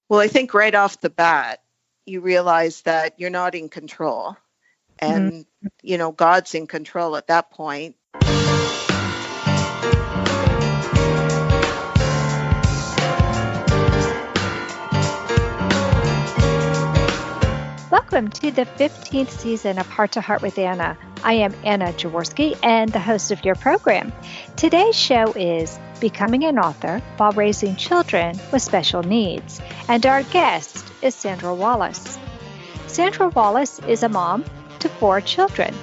Well, I think right off the bat, you realize that you're not in control. And, God's in control at that point. Welcome to the 15th season of Heart to Heart with Anna. I am Anna Jaworski and the host of your program. Today's show is Becoming an Author While Raising Children with Special Needs. And our guest is Sandra Wallace. Sandra Wallace is a mom to 4 children,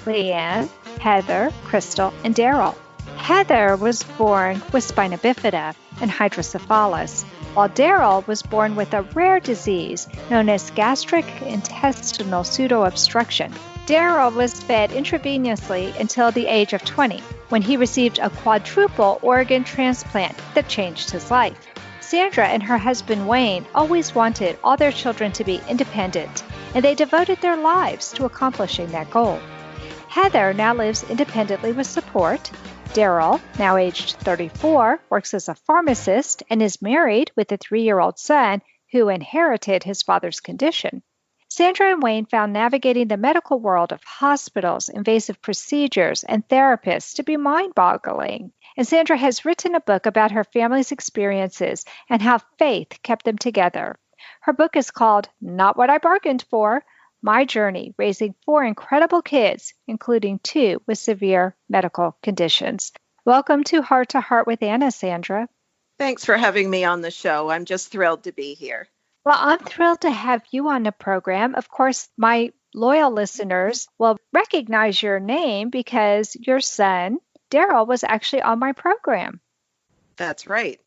Leanne, Heather, Crystal, and Daryl. Heather was born with spina bifida and hydrocephalus, while Daryl was born with a rare disease known as gastrointestinal pseudo-obstruction. Daryl was fed intravenously until the age of 20, when he received a quadruple organ transplant that changed his life. Sandra and her husband Wayne always wanted all their children to be independent, and they devoted their lives to accomplishing that goal. Heather now lives independently with support. Daryl, now aged 34, works as a pharmacist and is married with a 3-year-old son who inherited his father's condition. Sandra and Wayne found navigating the medical world of hospitals, invasive procedures, and therapists to be mind-boggling. And Sandra has written a book about her family's experiences and how faith kept them together. Her book is called Not What I Bargained For: My Journey Raising 4 Incredible Kids, including 2 with severe medical conditions. Welcome to Heart with Anna, Sandra. Thanks for having me on the show. I'm just thrilled to be here. Well, I'm thrilled to have you on the program. Of course, my loyal listeners will recognize your name because your son, Daryl, was actually on my program. That's right.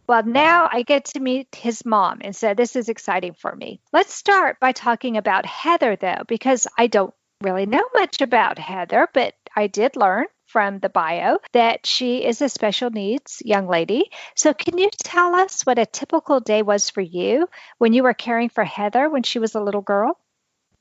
Well, now I get to meet his mom, and so this is exciting for me. Let's start by talking about Heather, though, because I don't really know much about Heather, but I did learn from the bio that she is a special needs young lady. So can you tell us what a typical day was for you when you were caring for Heather when she was a little girl?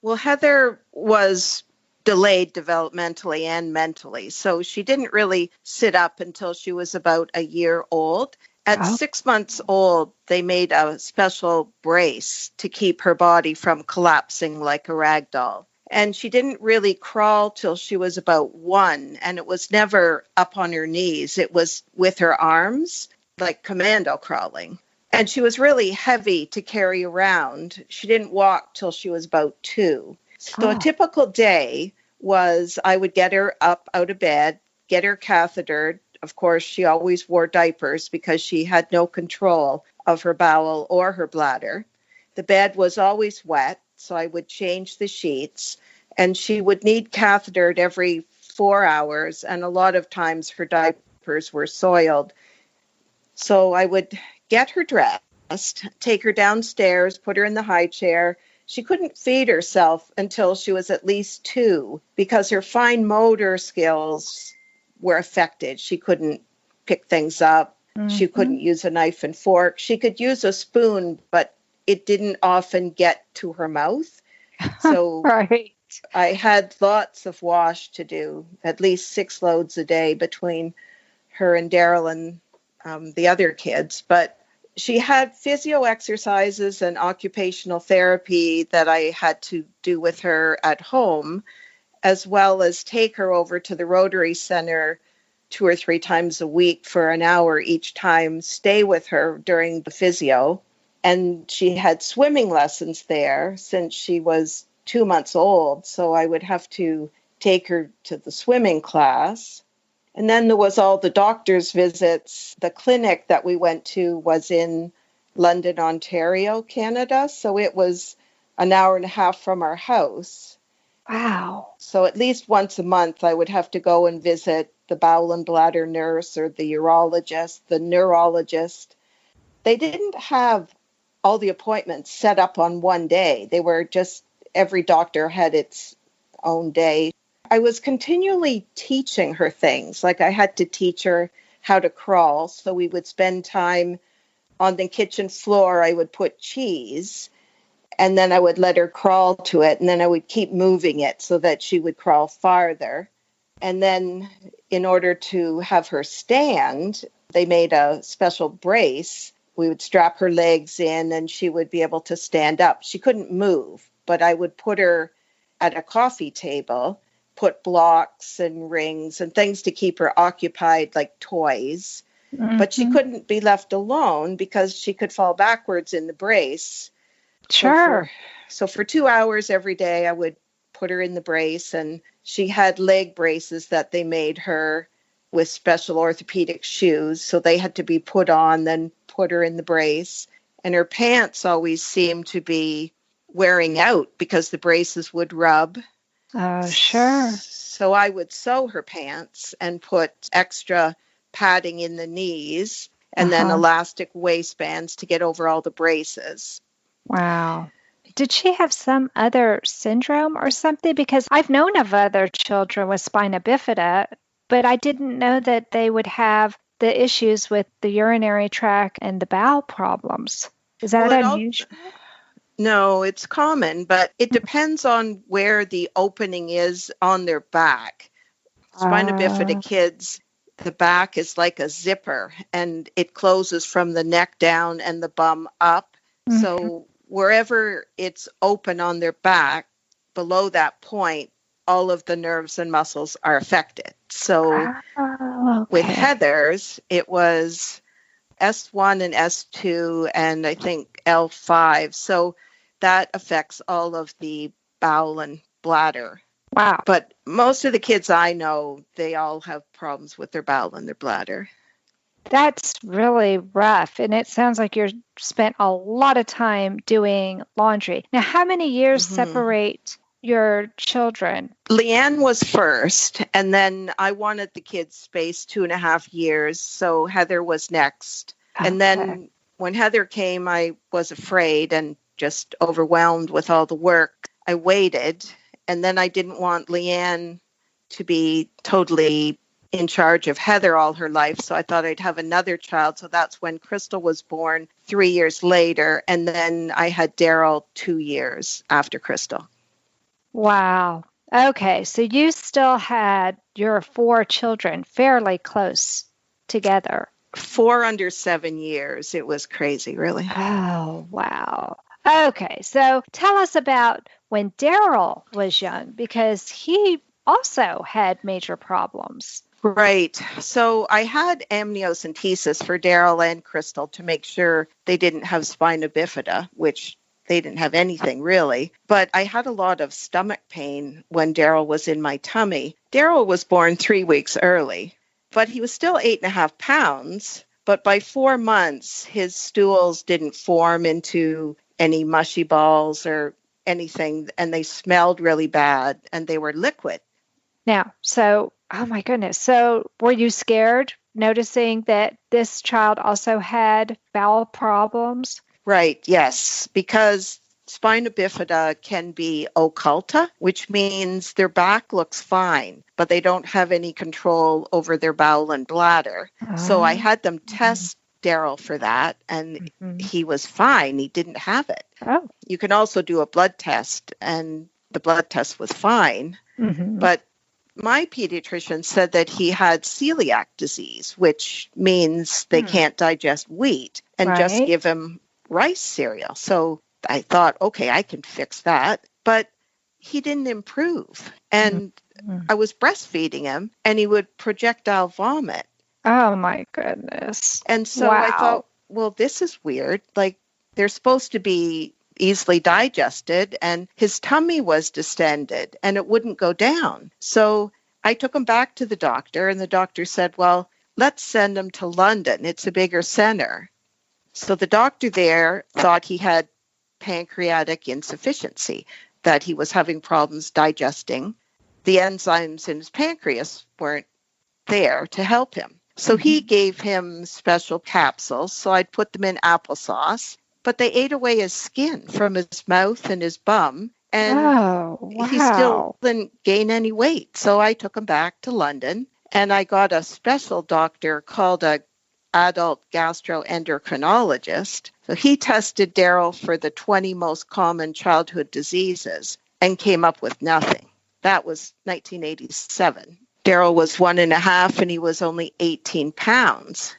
Well, Heather was delayed developmentally and mentally, so she didn't really sit up until she was about a year old. At 6 months old, they made a special brace to keep her body from collapsing like a rag doll. And she didn't really crawl till she was about 1, and it was never up on her knees. It was with her arms, like commando crawling. And she was really heavy to carry around. She didn't walk till she was about 2. So a typical day was I would get her up out of bed, get her cathetered. Of course, she always wore diapers because she had no control of her bowel or her bladder. The bed was always wet, so I would change the sheets, and she would need cathetered every 4 hours, and a lot of times her diapers were soiled. So I would get her dressed, take her downstairs, put her in the high chair. She couldn't feed herself until she was at least 2 because her fine motor skills were affected. She couldn't pick things up. Mm-hmm. She couldn't use a knife and fork. She could use a spoon, but it didn't often get to her mouth. So right. I had lots of wash to do, at least 6 loads a day between her and Daryl and the other kids. But she had physio exercises and occupational therapy that I had to do with her at home, as well as take her over to the Rotary Center 2 or 3 times a week for an hour each time, stay with her during the physio. And she had swimming lessons there since she was 2 months old, so I would have to take her to the swimming class. And then there was all the doctor's visits. The clinic that we went to was in London, Ontario, Canada, so it was an hour and a half from our house. Wow. So at least once a month, I would have to go and visit the bowel and bladder nurse or the urologist, the neurologist. They didn't have all the appointments set up on one day. They were just, every doctor had its own day. I was continually teaching her things. Like I had to teach her how to crawl. So we would spend time on the kitchen floor. I would put cheese, and then I would let her crawl to it, and then I would keep moving it so that she would crawl farther. And then in order to have her stand, they made a special brace we would strap her legs in and she would be able to stand up. She couldn't move, but I would put her at a coffee table, put blocks and rings and things to keep her occupied, like toys. But she couldn't be left alone because she could fall backwards in the brace. Sure. So for 2 hours every day, I would put her in the brace, and she had leg braces that they made her with special orthopedic shoes. So they had to be put on, then put her in the brace. And her pants always seemed to be wearing out because the braces would rub. Oh, sure. So I would sew her pants and put extra padding in the knees and then elastic waistbands to get over all the braces. Wow. Did she have some other syndrome or something? Because I've known of other children with spina bifida, but I didn't know that they would have the issues with the urinary tract and the bowel problems. Is that unusual? No, it's common, but it depends on where the opening is on their back. Spina bifida kids, the back is like a zipper, and it closes from the neck down and the bum up. So wherever it's open on their back, below that point, all of the nerves and muscles are affected. So with Heather's, it was S1 and S2 and I think L5. So that affects all of the bowel and bladder. Wow. But most of the kids I know, they all have problems with their bowel and their bladder. That's really rough. And it sounds like you spent a lot of time doing laundry. Now, how many years separate your children? Leanne was first, and then I wanted the kids spaced 2.5 years. So Heather was next. And then when Heather came, I was afraid and just overwhelmed with all the work. I waited, and then I didn't want Leanne to be totally in charge of Heather all her life. So I thought I'd have another child. So that's when Crystal was born 3 years later. And then I had Daryl 2 years after Crystal. Wow. Okay. So you still had your 4 children fairly close together. 4 under 7 years. It was crazy, really. Oh, wow. Okay. So tell us about when Daryl was young, because he also had major problems. Right. So I had amniocentesis for Daryl and Crystal to make sure they didn't have spina bifida, which they didn't have anything really. But I had a lot of stomach pain when Daryl was in my tummy. Daryl was born 3 weeks early, but he was still 8.5 pounds. But by 4 months, his stools didn't form into any mushy balls or anything, and they smelled really bad, and they were liquid. Now, so, oh my goodness. So were you scared noticing that this child also had bowel problems? Right, yes, because spina bifida can be occulta, which means their back looks fine, but they don't have any control over their bowel and bladder. So I had them test Daryl for that, and he was fine. He didn't have it. Oh. You can also do a blood test, and the blood test was fine. But my pediatrician said that he had celiac disease, which means they can't digest wheat, and just give him rice cereal. So I thought, okay, I can fix that. But he didn't improve. And I was breastfeeding him, and he would projectile vomit. Oh, my goodness. And so I thought, well, this is weird. Like, they're supposed to be easily digested, and his tummy was distended, and it wouldn't go down. So I took him back to the doctor, and the doctor said, well, let's send him to London. It's a bigger center. So the doctor there thought he had pancreatic insufficiency, that he was having problems digesting. The enzymes in his pancreas weren't there to help him. So he gave him special capsules. So I'd put them in applesauce, but they ate away his skin from his mouth and his bum. And he still didn't gain any weight. So I took him back to London, and I got a special doctor called a adult gastroendocrinologist. So he tested Daryl for the 20 most common childhood diseases and came up with nothing. That was 1987. Daryl was 1.5 and he was only 18 pounds.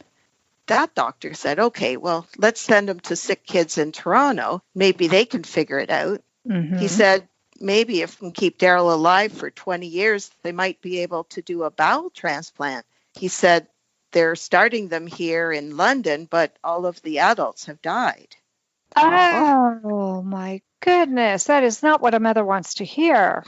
that doctor said, okay, well, let's send him to sick kids in Toronto. Maybe they can figure it out. Mm-hmm. He said, maybe if we can keep Daryl alive for 20 years, they might be able to do a bowel transplant. He said, they're starting them here in London, but all of the adults have died. Oh, my goodness. That is not what a mother wants to hear.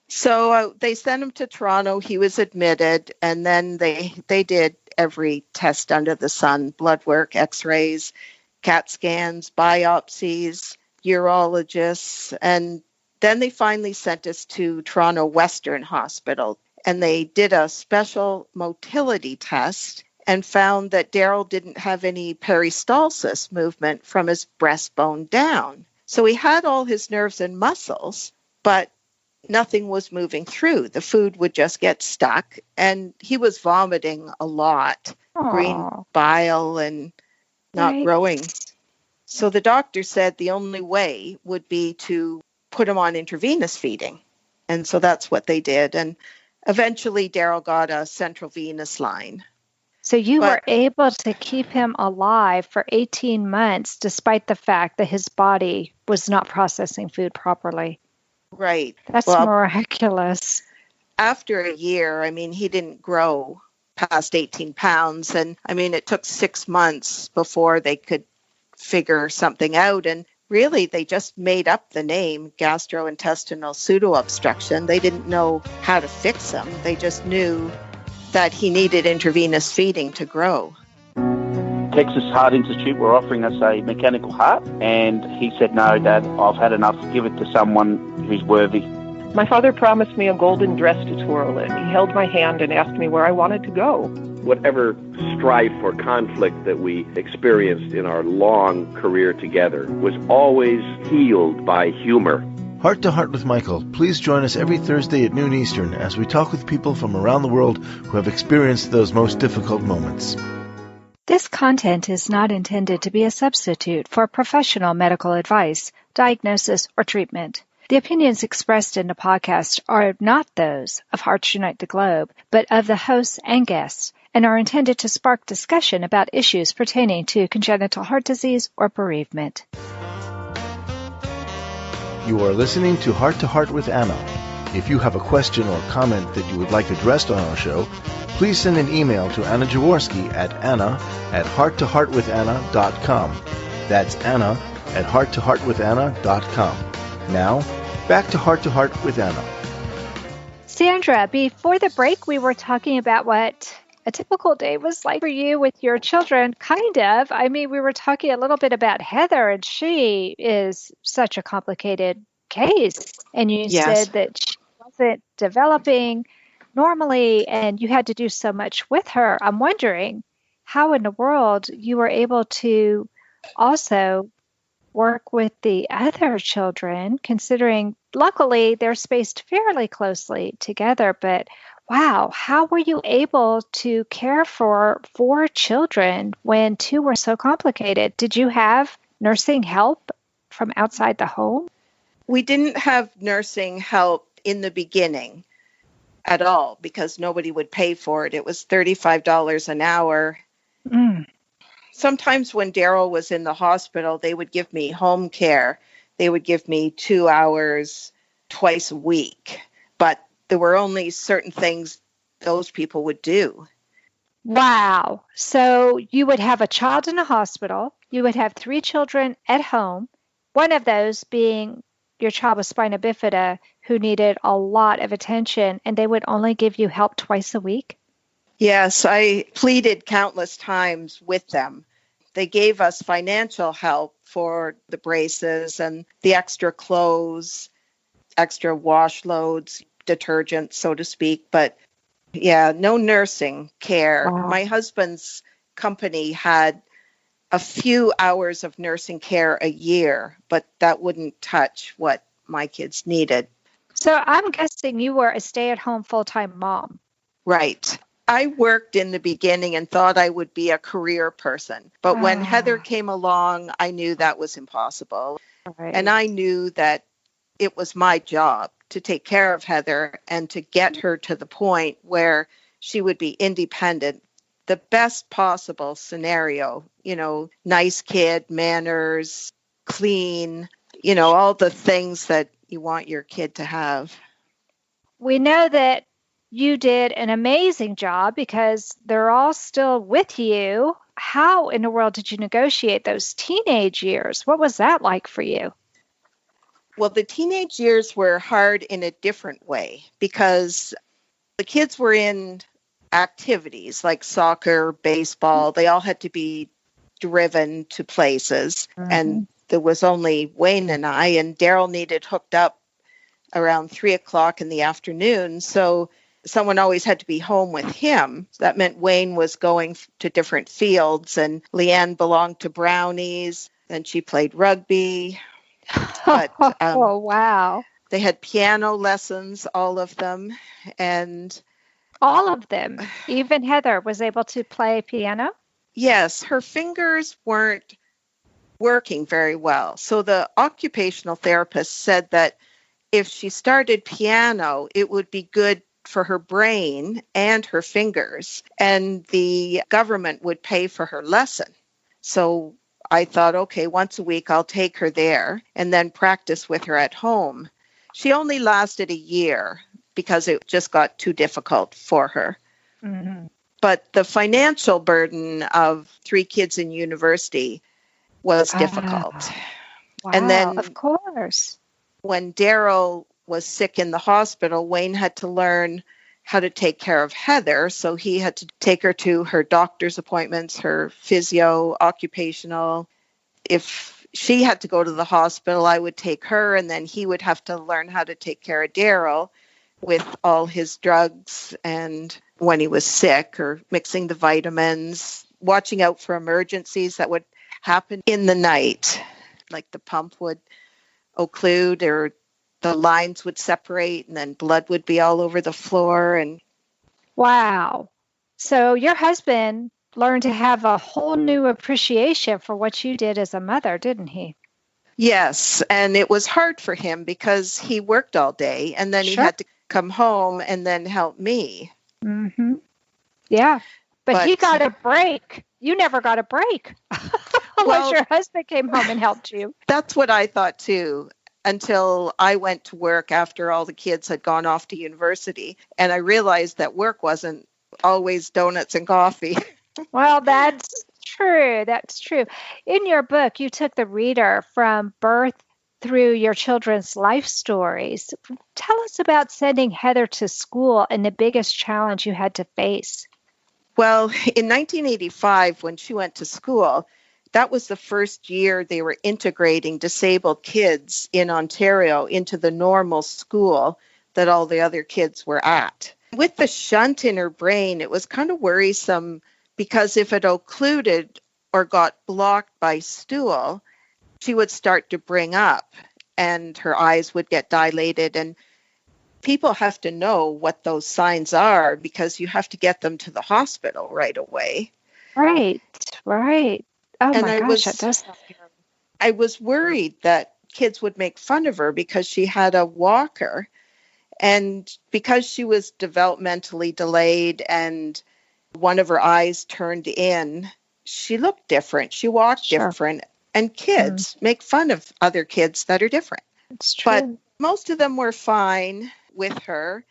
So they sent him to Toronto. He was admitted, and then they did every test under the sun, blood work, x-rays, CAT scans, biopsies, urologists, and then they finally sent us to Toronto Western Hospital, and they did a special motility test and found that Daryl didn't have any peristalsis movement from his breastbone down. So he had all his nerves and muscles, but nothing was moving through. The food would just get stuck, and he was vomiting a lot, green bile and not growing. So the doctor said the only way would be to put him on intravenous feeding. And so that's what they did. And eventually Daryl got a central venous line. So you were able to keep him alive for 18 months, despite the fact that his body was not processing food properly. Right. That's miraculous. After a year, he didn't grow past 18 pounds. And it took 6 months before they could figure something out. And really, they just made up the name gastrointestinal pseudo-obstruction. They didn't know how to fix him. They just knew that he needed intravenous feeding to grow. Texas Heart Institute were offering us a mechanical heart, and he said, no, Dad, I've had enough. Give it to someone who's worthy. My father promised me a golden dress to twirl in. He held my hand and asked me where I wanted to go. Whatever strife or conflict that we experienced in our long career together was always healed by humor. Heart to Heart with Michael. Please join us every Thursday at noon Eastern as we talk with people from around the world who have experienced those most difficult moments. This content is not intended to be a substitute for professional medical advice, diagnosis, or treatment. The opinions expressed in the podcast are not those of Hearts Unite the Globe, but of the hosts and guests, and are intended to spark discussion about issues pertaining to congenital heart disease or bereavement. You are listening to Heart with Anna. If you have a question or comment that you would like addressed on our show, please send an email to Anna Jaworski at anna@hearttoheartwithanna.com. That's anna@hearttoheartwithanna.com. Now, back to Heart with Anna. Sandra, before the break, we were talking about what a typical day was like for you with your children, kind of. We were talking a little bit about Heather, and she is such a complicated case. And you said that she wasn't developing normally, and you had to do so much with her. I'm wondering how in the world you were able to also work with the other children, considering luckily they're spaced fairly closely together. But wow, how were you able to care for 4 children when 2 were so complicated? Did you have nursing help from outside the home? We didn't have nursing help in the beginning at all because nobody would pay for it. It was $35 an hour. Sometimes when Daryl was in the hospital, they would give me home care. They would give me 2 hours twice a week. But there were only certain things those people would do. Wow. So you would have a child in a hospital. You would have 3 children at home, one of those being your child with spina bifida who needed a lot of attention, and they would only give you help twice a week? Yes, I pleaded countless times with them. They gave us financial help for the braces and the extra clothes, extra wash loads, detergent, so to speak. But no nursing care. Wow. My husband's company had a few hours of nursing care a year, but that wouldn't touch what my kids needed. So I'm guessing you were a stay-at-home full-time mom. Right. I worked in the beginning and thought I would be a career person. But when Heather came along, I knew that was impossible. Right. And I knew that it was my job to take care of Heather and to get her to the point where she would be independent the best possible scenario, nice kid, manners, clean, all the things that you want your kid to have. We know that you did an amazing job because they're all still with you. How in the world did you negotiate those teenage years? What was that like for you? Well, the teenage years were hard in a different way because the kids were in activities like soccer, baseball. They all had to be driven to places. And there was only Wayne and I, and Daryl needed hooked up around 3:00 in the afternoon. So someone always had to be home with him. That meant Wayne was going to different fields, and Leanne belonged to Brownies. Then she played rugby. But oh, wow. They had piano lessons, all of them. And all of them. Even Heather was able to play piano? Yes, her fingers weren't working very well. So the occupational therapist said that if she started piano, it would be good for her brain and her fingers, and the government would pay for her lesson. So I thought, okay, once a week I'll take her there and then practice with her at home. She only lasted a year because it just got too difficult for her. Mm-hmm. But the financial burden of 3 kids in university was difficult. Wow, and then, of course. When Daryl was sick in the hospital, Wayne had to learn how to take care of Heather. So he had to take her to her doctor's appointments, her physio, occupational. If she had to go to the hospital, I would take her, and then he would have to learn how to take care of Daryl with all his drugs and when he was sick, or mixing the vitamins, watching out for emergencies that would happen in the night, like the pump would occlude or the lines would separate and then blood would be all over the floor. And wow. So your husband learned to have a whole new appreciation for what you did as a mother, didn't he? Yes, and it was hard for him because he worked all day and then he had to come home and then help me. Mm-hmm. Yeah, but he got a break. You never got a break unless your husband came home and helped you. That's what I thought too, until I went to work after all the kids had gone off to university. And I realized that work wasn't always donuts and coffee. Well, that's true. That's true. In your book, you took the reader from birth through your children's life stories. Tell us about sending Heather to school and the biggest challenge you had to face. Well, in 1985, when she went to school, that was the first year they were integrating disabled kids in Ontario into the normal school that all the other kids were at. With the shunt in her brain, it was kind of worrisome because if it occluded or got blocked by stool, she would start to bring up and her eyes would get dilated. And people have to know what those signs are because you have to get them to the hospital right away. Right. Oh, and my gosh, that does sound terrible. I was worried that kids would make fun of her because she had a walker. And because she was developmentally delayed and one of her eyes turned in, she looked different. She walked different. And kids make fun of other kids that are different. It's true. But most of them were fine with her.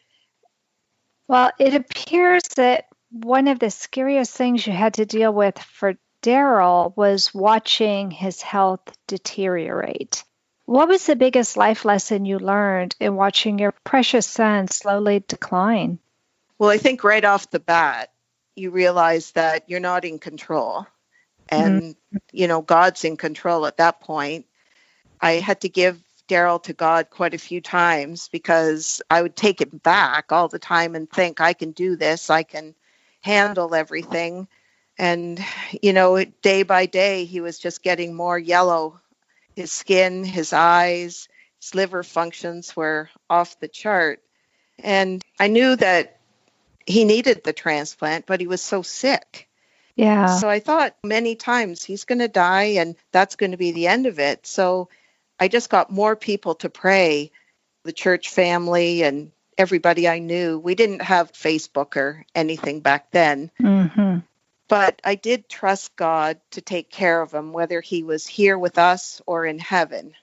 Well, it appears that one of the scariest things you had to deal with for Daryl was watching his health deteriorate. What was the biggest life lesson you learned in watching your precious son slowly decline? Well, I think right off the bat, you realize that you're not in control. And, God's in control at that point. I had to give Daryl to God quite a few times because I would take him back all the time and think, I can do this, I can handle everything. And, day by day, he was just getting more yellow. His skin, his eyes, his liver functions were off the chart. And I knew that he needed the transplant, but he was so sick. Yeah. So I thought many times he's going to die and that's going to be the end of it. So I just got more people to pray, the church family and everybody I knew. We didn't have Facebook or anything back then. Mm-hmm. But I did trust God to take care of him, whether he was here with us or in heaven.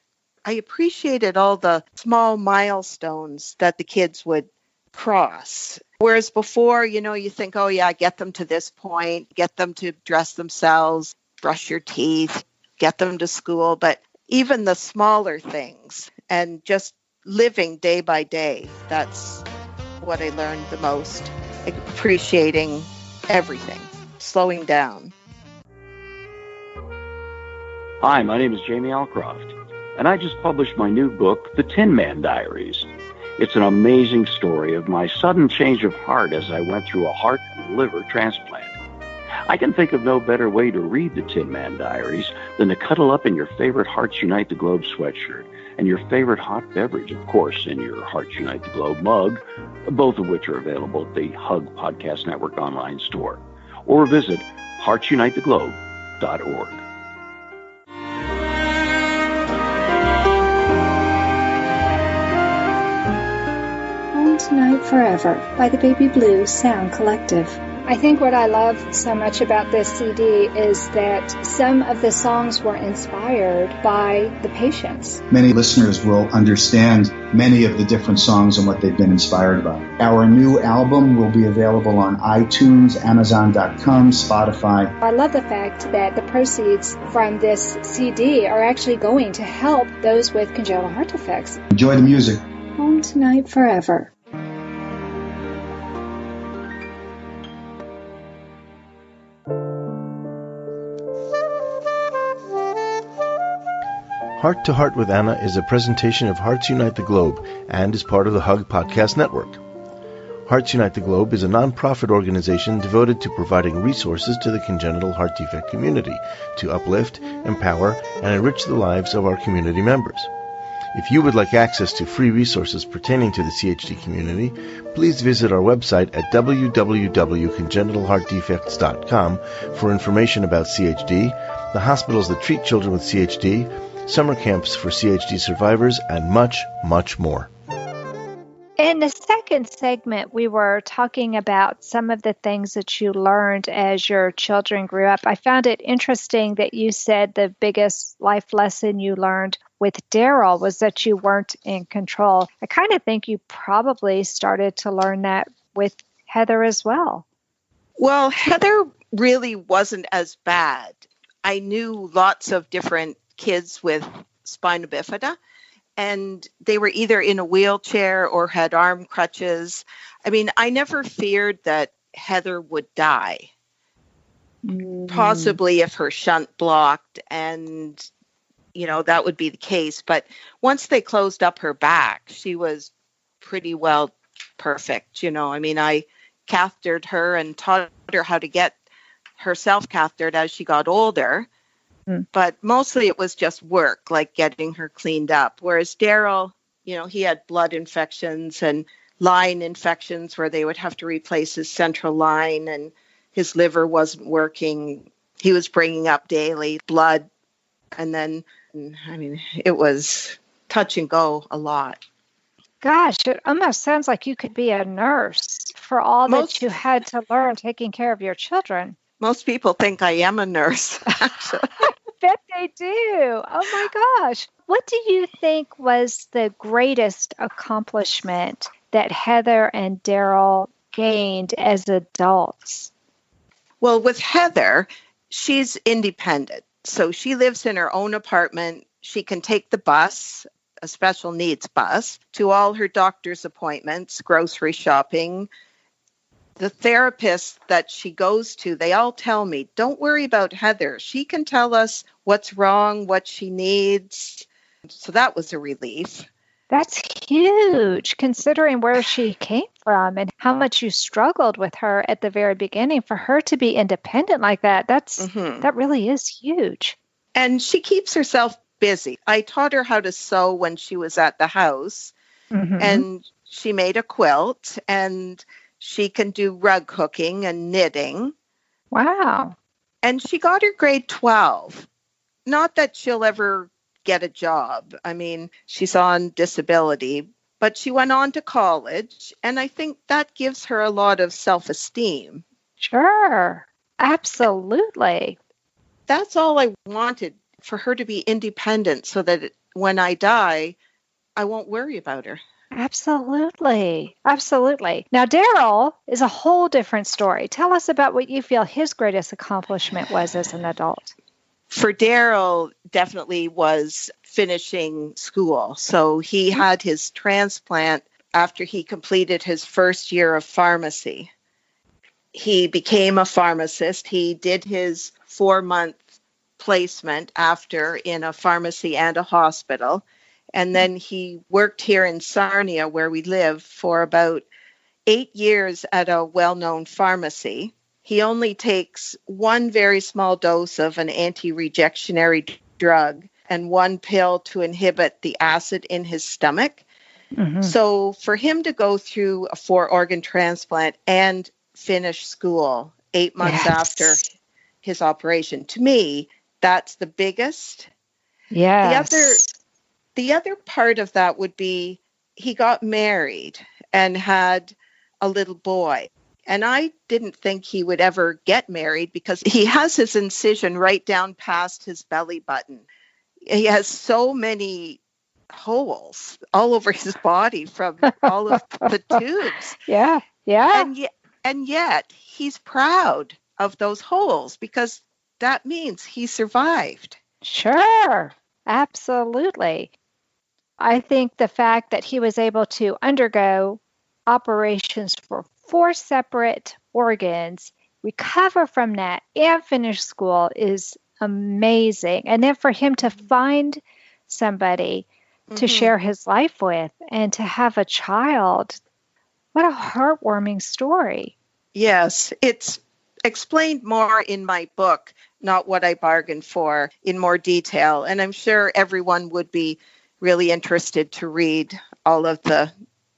I appreciated all the small milestones that the kids would cross. Whereas before, you think, oh yeah, get them to this point, get them to dress themselves, brush your teeth, get them to school. But even the smaller things and just living day by day, that's what I learned the most. Appreciating everything, slowing down. Hi, my name is Jamie Alcroft, and I just published my new book, The Tin Man Diaries. It's an amazing story of my sudden change of heart as I went through a heart and liver transplant. I can think of no better way to read The Tin Man Diaries than to cuddle up in your favorite Hearts Unite the Globe sweatshirt and your favorite hot beverage, of course, in your Hearts Unite the Globe mug, both of which are available at the Hug Podcast Network online store, or visit heartsunitetheglobe.org. Home Tonight Forever by the Baby Blue Sound Collective. I think what I love so much about this CD is that some of the songs were inspired by the patients. Many listeners will understand many of the different songs and what they've been inspired by. Our new album will be available on iTunes, Amazon.com, Spotify. I love the fact that the proceeds from this CD are actually going to help those with congenital heart defects. Enjoy the music. Home Tonight Forever. Heart to Heart with Anna is a presentation of Hearts Unite the Globe and is part of the Hug Podcast Network. Hearts Unite the Globe is a non-profit organization devoted to providing resources to the congenital heart defect community to uplift, empower, and enrich the lives of our community members. If you would like access to free resources pertaining to the CHD community, please visit our website at www.congenitalheartdefects.com for information about CHD, the hospitals that treat children with CHD, summer camps for CHD survivors, and much, much more. In the second segment, we were talking about some of the things that you learned as your children grew up. I found it interesting that you said the biggest life lesson you learned with Daryl was that you weren't in control. I kind of think you probably started to learn that with Heather as well. Well, Heather really wasn't as bad. I knew lots of different kids with spina bifida, and they were either in a wheelchair or had arm crutches. I mean, I never feared that Heather would die, possibly if her shunt blocked, and, that would be the case. But once they closed up her back, she was pretty well perfect. I cathetered her and taught her how to get herself cathetered as she got older. But mostly it was just work, like getting her cleaned up. Whereas Daryl, he had blood infections and line infections where they would have to replace his central line, and his liver wasn't working. He was bringing up daily blood. And then, it was touch and go a lot. Gosh, it almost sounds like you could be a nurse for all that you had to learn taking care of your children. Most people think I am a nurse, actually. I bet they do. Oh my gosh. What do you think was the greatest accomplishment that Heather and Daryl gained as adults? Well, with Heather, she's independent. So she lives in her own apartment. She can take the bus, a special needs bus, to all her doctor's appointments, grocery shopping. The therapists that she goes to, they all tell me, don't worry about Heather. She can tell us what's wrong, what she needs. So that was a relief. That's huge, considering where she came from and how much you struggled with her at the very beginning. For her to be independent like that, that really is huge. And she keeps herself busy. I taught her how to sew when she was at the house, and she made a quilt, and she can do rug hooking and knitting. Wow. And she got her grade 12. Not that she'll ever get a job. She's on disability, but she went on to college, and I think that gives her a lot of self-esteem. Sure. Absolutely. That's all I wanted, for her to be independent so that when I die, I won't worry about her. Absolutely. Absolutely. Now, Daryl is a whole different story. Tell us about what you feel his greatest accomplishment was as an adult. For Daryl, definitely was finishing school. So he had his transplant after he completed his first year of pharmacy. He became a pharmacist. He did his 4-month placement after in a pharmacy and a hospital. And then he worked here in Sarnia, where we live, for about 8 years at a well-known pharmacy. He only takes one very small dose of an anti-rejectionary drug and one pill to inhibit the acid in his stomach. Mm-hmm. So for him to go through a 4-organ transplant and finish school 8 months after his operation, to me, that's the biggest. Yes. The other part of that would be he got married and had a little boy. And I didn't think he would ever get married because he has his incision right down past his belly button. He has so many holes all over his body from all of the tubes. Yeah. And yet he's proud of those holes because that means he survived. Sure. Absolutely. I think the fact that he was able to undergo operations for 4 separate organs, recover from that, and finish school is amazing. And then for him to find somebody to share his life with and to have a child, what a heartwarming story. Yes, it's explained more in my book, Not What I Bargained For, in more detail. And I'm sure everyone would be really interested to read all of the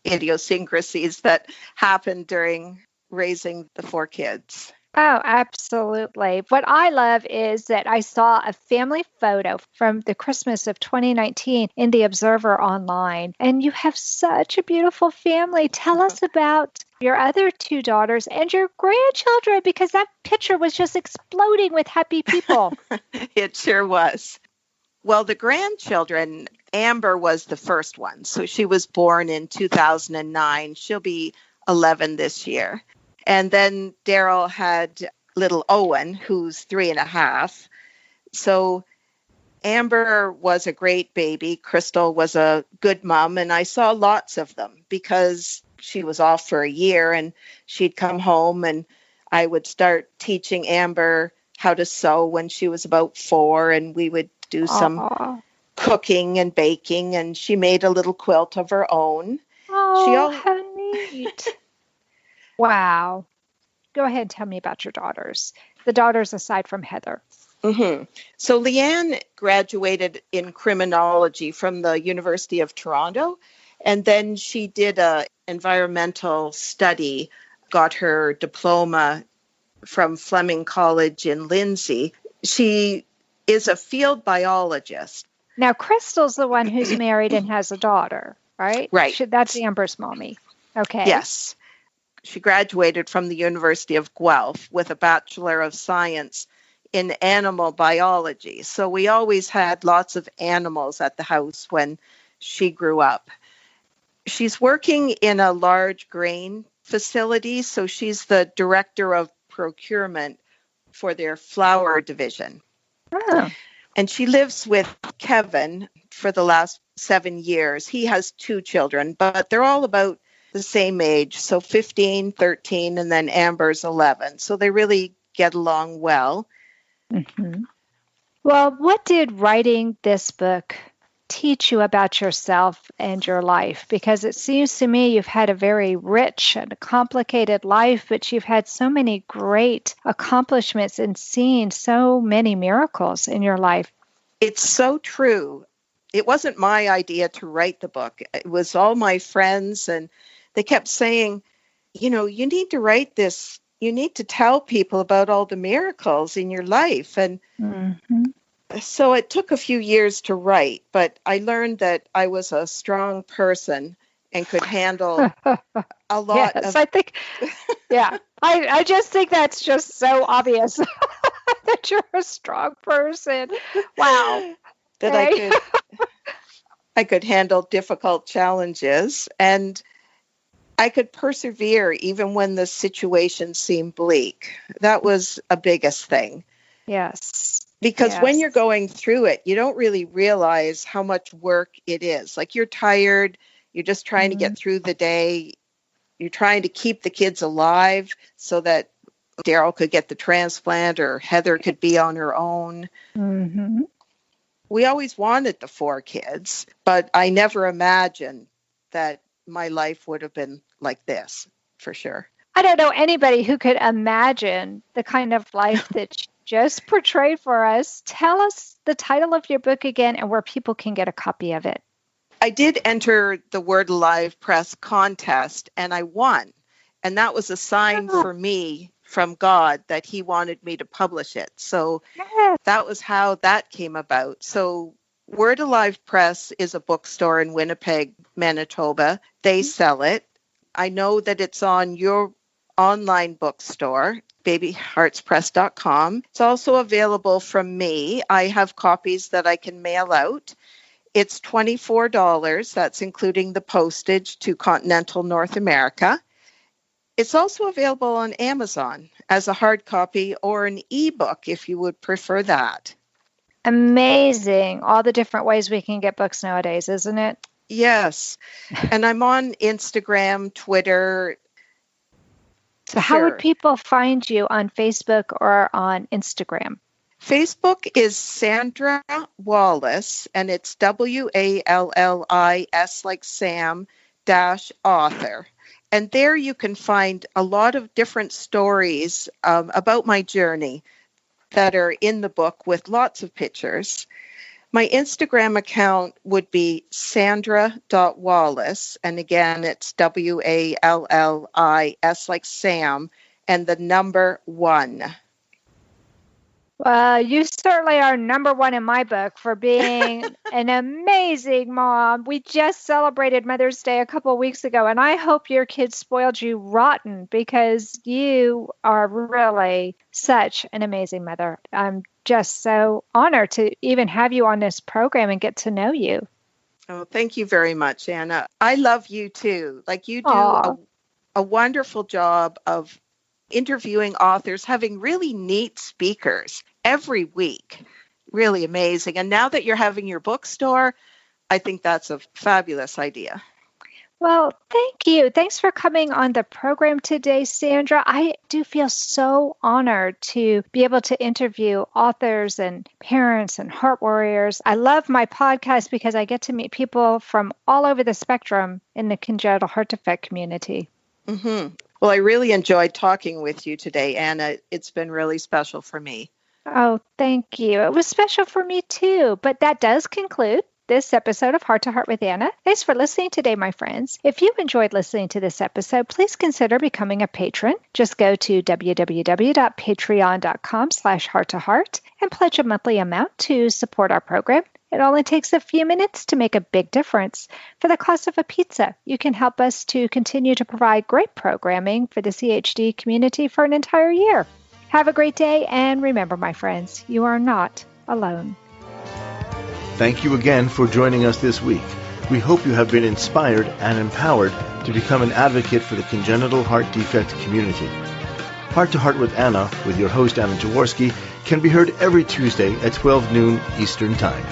idiosyncrasies that happened during raising the 4 kids. Oh, absolutely. What I love is that I saw a family photo from the Christmas of 2019 in the Observer online, and you have such a beautiful family. Tell us about your other 2 daughters and your grandchildren, because that picture was just exploding with happy people. It sure was. Well, the grandchildren, Amber was the first one. So she was born in 2009. She'll be 11 this year. And then Daryl had little Owen, who's 3.5. So Amber was a great baby. Crystal was a good mom. And I saw lots of them because she was off for a year and she'd come home and I would start teaching Amber how to sew when she was about 4. And we would do some cooking and baking, and she made a little quilt of her own. Oh, how neat. Wow. Go ahead and tell me about your daughters. The daughters aside from Heather. Mm-hmm. So Leanne graduated in criminology from the University of Toronto, and then she did a environmental study, got her diploma from Fleming College in Lindsay. She is a field biologist. Now, Crystal's the one who's married and has a daughter, right? Right. That's Amber's mommy. Okay. Yes. She graduated from the University of Guelph with a Bachelor of Science in animal biology. So we always had lots of animals at the house when she grew up. She's working in a large grain facility, so she's the director of procurement for their flour division. Oh. And she lives with Kevin for the last 7 years. He has 2 children, but they're all about the same age. So 15, 13, and then Amber's 11. So they really get along well. Mm-hmm. Well, what did writing this book teach you about yourself and your life? Because it seems to me you've had a very rich and complicated life, but you've had so many great accomplishments and seen so many miracles in your life. It's so true. It wasn't my idea to write the book. It was all my friends, and they kept saying, you need to write this. You need to tell people about all the miracles in your life. And so it took a few years to write, but I learned that I was a strong person and could handle a lot yes, of... I think Yeah. I just think that's just so obvious that you're a strong person. Wow. That I could handle difficult challenges, and I could persevere even when the situation seemed bleak. That was a biggest thing. Yes. Because when you're going through it, you don't really realize how much work it is. Like, you're tired, you're just trying to get through the day, you're trying to keep the kids alive so that Daryl could get the transplant or Heather could be on her own. Mm-hmm. We always wanted the 4 kids, but I never imagined that my life would have been like this, for sure. I don't know anybody who could imagine the kind of life that you just portrayed for us. Tell us the title of your book again and where people can get a copy of it. I did enter the Word Alive Press contest, and I won. And that was a sign for me from God that he wanted me to publish it. So that was how that came about. So Word Alive Press is a bookstore in Winnipeg, Manitoba. They sell it. I know that it's on your online bookstore, babyheartspress.com. It's also available from me. I have copies that I can mail out. It's $24. That's including the postage to continental North America. It's also available on Amazon as a hard copy or an ebook if you would prefer that. Amazing. All the different ways we can get books nowadays, isn't it? Yes. And I'm on Instagram, Twitter. So how would people find you on Facebook or on Instagram? Facebook is Sandra Wallace, and it's WALLIS like Sam -author. And there you can find a lot of different stories about my journey that are in the book with lots of pictures. My Instagram account would be Sandra.Wallace, and again, it's WALLIS like Sam, and the number 1. Well, you certainly are number 1 in my book for being an amazing mom. We just celebrated Mother's Day a couple of weeks ago, and I hope your kids spoiled you rotten because you are really such an amazing mother. I'm just so honored to even have you on this program and get to know you. Oh, thank you very much, Anna. I love you too. Like, you do a wonderful job of interviewing authors, having really neat speakers every week. Really amazing. And now that you're having your bookstore, I think that's a fabulous idea. Well, thank you. Thanks for coming on the program today, Sandra. I do feel so honored to be able to interview authors and parents and heart warriors. I love my podcast because I get to meet people from all over the spectrum in the congenital heart defect community. Mm-hmm. Well, I really enjoyed talking with you today, Anna. It's been really special for me. Oh, thank you. It was special for me too. But that does conclude this episode of Heart to Heart with Anna. Thanks for listening today, my friends. If you enjoyed listening to this episode, please consider becoming a patron. Just go to www.patreon.com/heart-to-heart and pledge a monthly amount to support our program. It only takes a few minutes to make a big difference. For the cost of a pizza, you can help us to continue to provide great programming for the CHD community for an entire year. Have a great day, and remember, my friends, you are not alone. Thank you again for joining us this week. We hope you have been inspired and empowered to become an advocate for the congenital heart defect community. Heart to Heart with Anna, with your host Anna Jaworski, can be heard every Tuesday at 12 noon Eastern Time.